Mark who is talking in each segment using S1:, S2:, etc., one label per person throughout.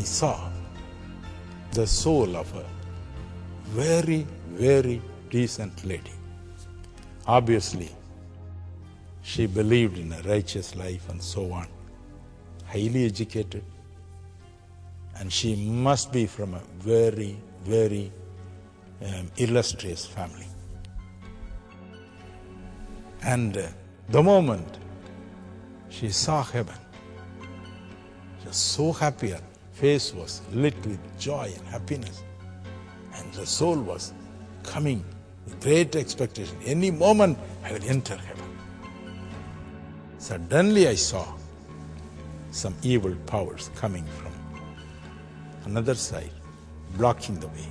S1: saw the soul of a very, very decent lady. Obviously, she believed in a righteous life and so on, highly educated, and she must be from a very, very illustrious family. And the moment she saw heaven, she was so happy, her face was lit with joy and happiness, and the soul was coming with great expectation. Any moment I will enter heaven. Suddenly I saw some evil powers coming from another side, blocking the way.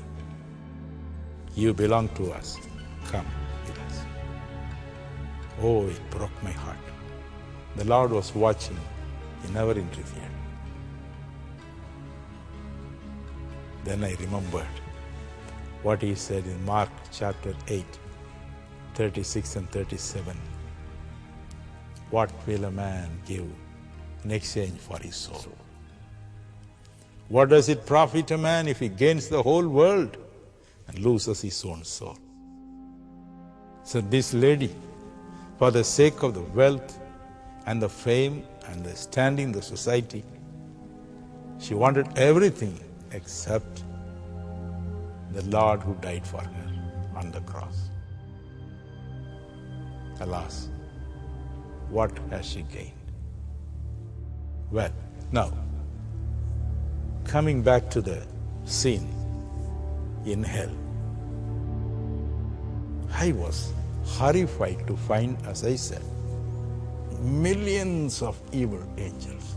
S1: You belong to us, come with us. Oh, it broke my heart. The Lord was watching, He never interfered. Then I remembered what He said in Mark chapter 8, 36 and 37. What will a man give in exchange for his soul? What does it profit a man if he gains the whole world and loses his own soul? So this lady, for the sake of the wealth and the fame and the standing in the society, she wanted everything except the Lord who died for her on the cross. Alas, what has she gained? Well, now, coming back to the scene in hell, I was horrified to find, as I said, millions of evil angels.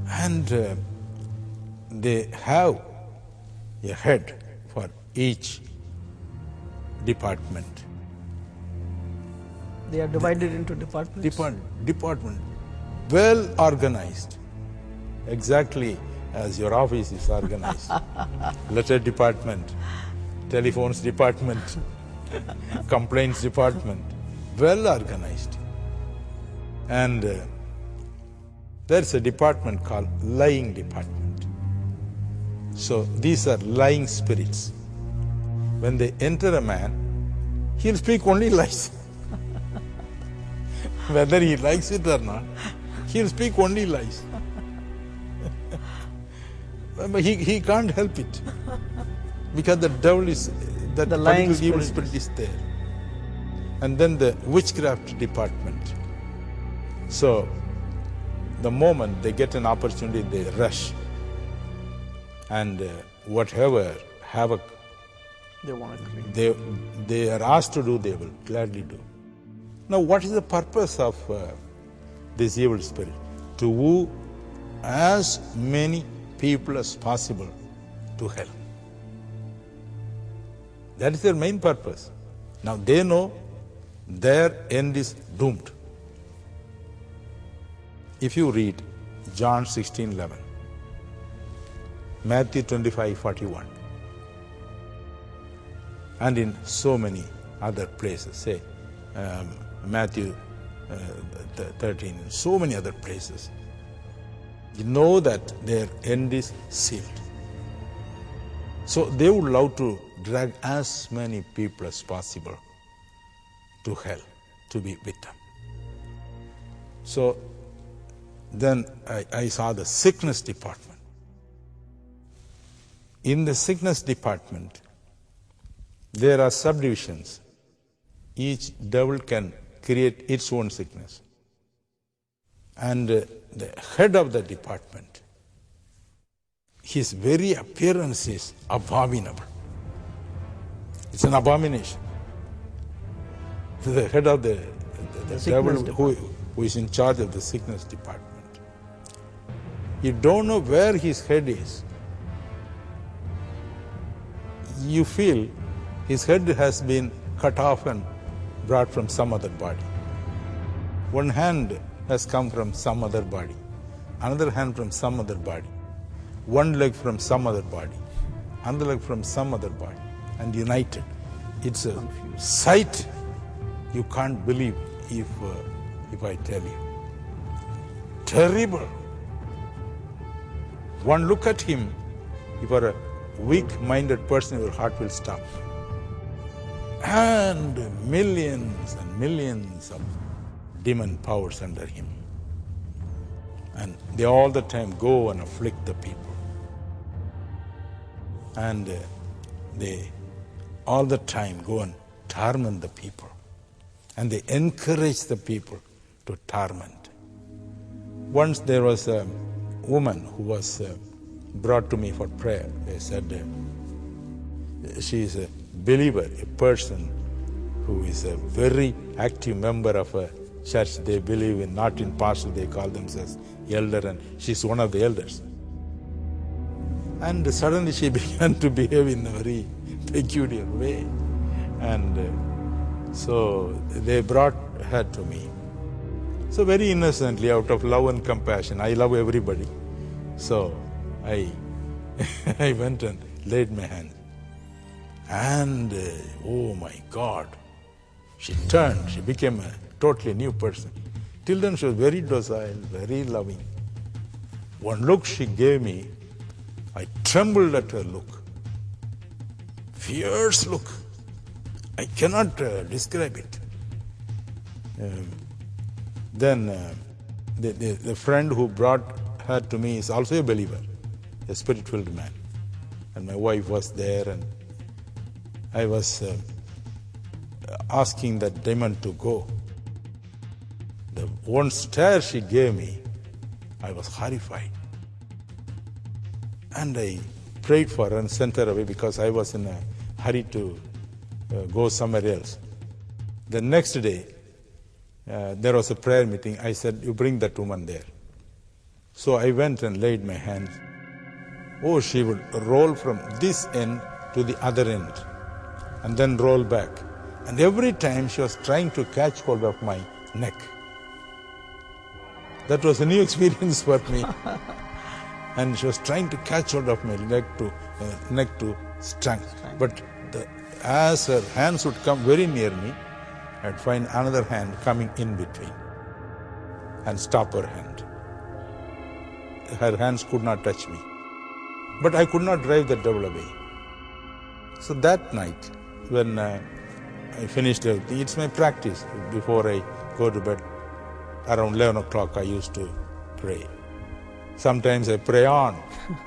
S1: And they have a head for each department.
S2: They are divided into departments?
S1: Department. Well organized. Exactly as your office is organized. Letter department, telephones department, complaints department. Well organized. And there's a department called lying department. So these are lying spirits. When they enter a man, he'll speak only lies. Whether he likes it or not, he'll speak only lies. But he can't help it. Because the devil is, that
S2: the lying
S1: evil spirit is there. And then the witchcraft department. So, the moment they get an opportunity, they rush. And whatever havoc
S2: they want to create,
S1: they are asked to do, they will gladly do. Now, what is the purpose of this evil spirit? To woo as many people as possible to hell. That is their main purpose. Now, they know their end is doomed. If you read John 16:11, Matthew 25:41, and in so many other places, say Matthew 13, so many other places, you know that their end is sealed. So they would love to drag as many people as possible to hell, to be with them. So then I saw the sickness department. In the sickness department, there are subdivisions. Each devil can create its own sickness. And the head of the department, his very appearance is abominable. It's an abomination. The head of the devil who is in charge of the sickness department. You don't know where his head is. You feel his head has been cut off and brought from some other body. One hand has come from some other body, another hand from some other body, one leg from some other body, another leg from some other body, and united. It's a sight you can't believe if I tell you. Terrible. One look at him, if you are a weak-minded person, your heart will stop. And millions of demon powers under him. And they all the time go and afflict the people. And they all the time go and torment the people. And they encourage the people to torment. Once there was a woman who was brought to me for prayer. They said she is a believer, a person who is a very active member of a church. They believe in, not in pastor, they call themselves elder, and she's one of the elders. And suddenly she began to behave in a very peculiar way. And so they brought her to me. So very innocently, out of love and compassion, I love everybody. So I went and laid my hand. And oh my God, she turned, she became a totally new person. Till then she was very docile, very loving. One look she gave me, I trembled at her look. Fierce look. I cannot describe it. Then the friend who brought her to me is also a believer, a spirit-filled man. And my wife was there, and I was asking that demon to go. The one stare she gave me, I was horrified. And I prayed for her and sent her away because I was in a hurry to go somewhere else. The next day, there was a prayer meeting. I said, you bring that woman there. So I went and laid my hands. Oh, she would roll from this end to the other end and then roll back. And every time she was trying to catch hold of my neck. That was a new experience for me. And she was trying to catch hold of my neck to strength. But as her hands would come very near me, I'd find another hand coming in between and stop her hand. Her hands could not touch me. But I could not drive the devil away. So that night, when I finished everything, it's my practice. Before I go to bed, around 11 o'clock, I used to pray. Sometimes I pray on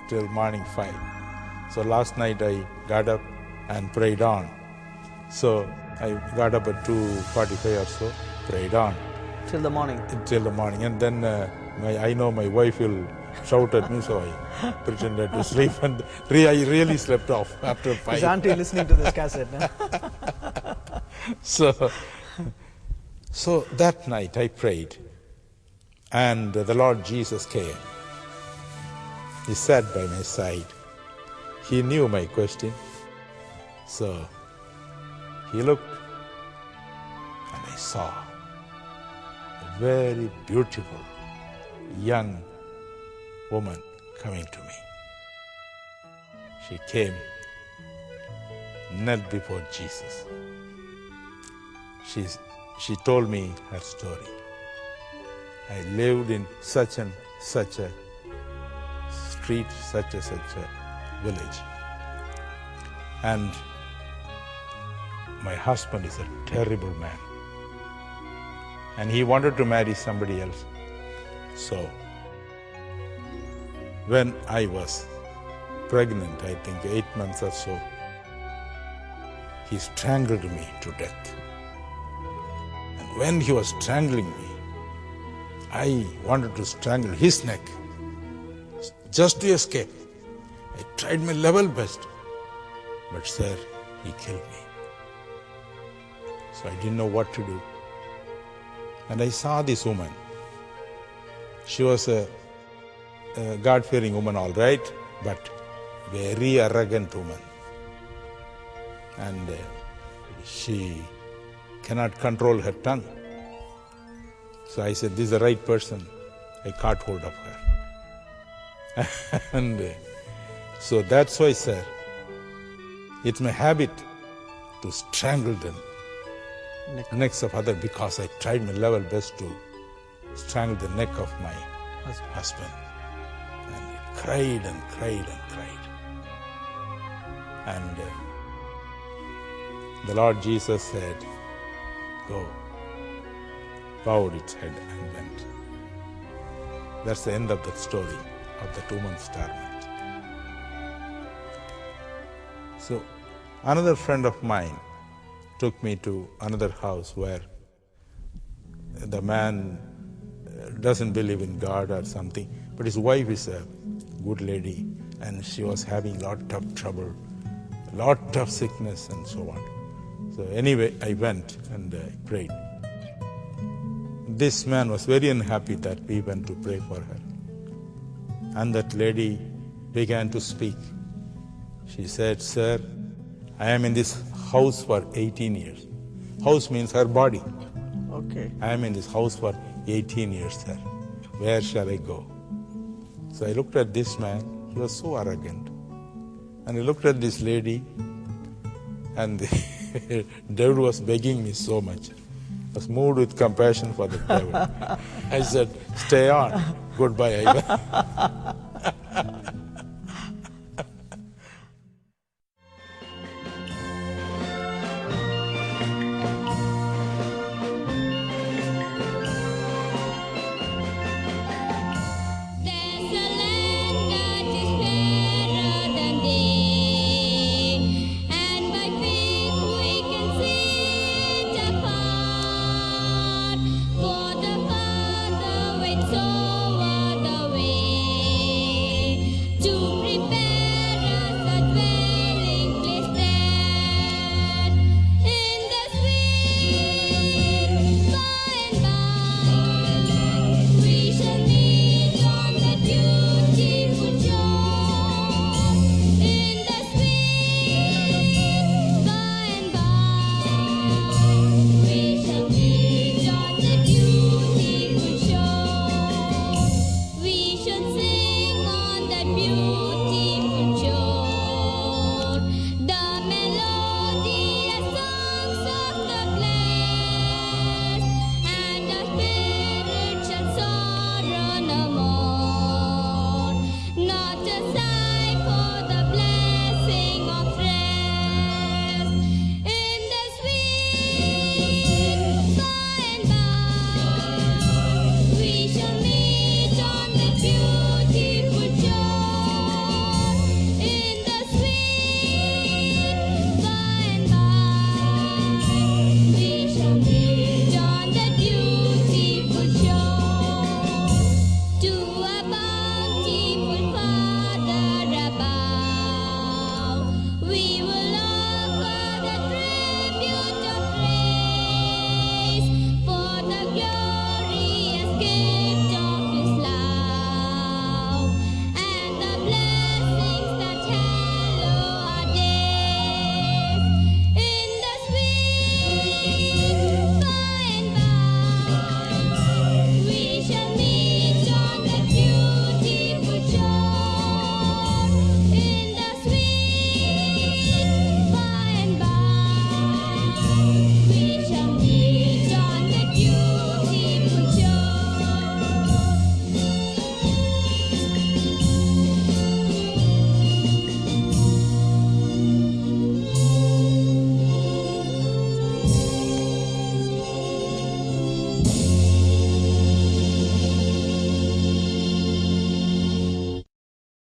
S1: till morning 5. So last night I got up and prayed on. So I got up at 2:45 or so, prayed on.
S2: Till the morning?
S1: Till the morning. And then I know my wife will shout at me, so I pretended to sleep, and I really slept off after 5.
S2: Is auntie listening to this cassette?
S1: So that night I prayed, and the Lord Jesus came. He sat by my side. He knew my question. So he looked, and I saw a very beautiful young woman coming to me. She came, knelt before Jesus. She told me her story. I lived in such and such a street, such and such a village. And my husband is a terrible man. And he wanted to marry somebody else. So, when I was pregnant, I think 8 months or so, he strangled me to death. And when he was strangling me, I wanted to strangle his neck just to escape. I tried my level best, but sir, he killed me. So I didn't know what to do. And I saw this woman. She was a God-fearing woman, all right, but very arrogant woman. And she cannot control her tongue. So I said, this is the right person. I caught hold of her. And so that's why, sir, it's my habit to strangle them. Necks of others, because I tried my level best to strangle the neck of my husband. And it cried and cried and cried. And the Lord Jesus said, go. Bowed its head and went. That's the end of the story of the 2 months torment. So another friend of mine took me to another house where the man doesn't believe in God or something, but his wife is a good lady and she was having lot of trouble, lot of sickness and so on. So anyway, I went and prayed. This man was very unhappy that we went to pray for her. And that lady began to speak. She said, sir, I am in this house for 18 years. House means her body.
S2: Okay.
S1: I am in this house for 18 years, sir. Where shall I go? So I looked at this man. He was so arrogant. And I looked at this lady, and the devil was begging me so much. I was moved with compassion for the devil. I said, stay on. Goodbye, Ivan.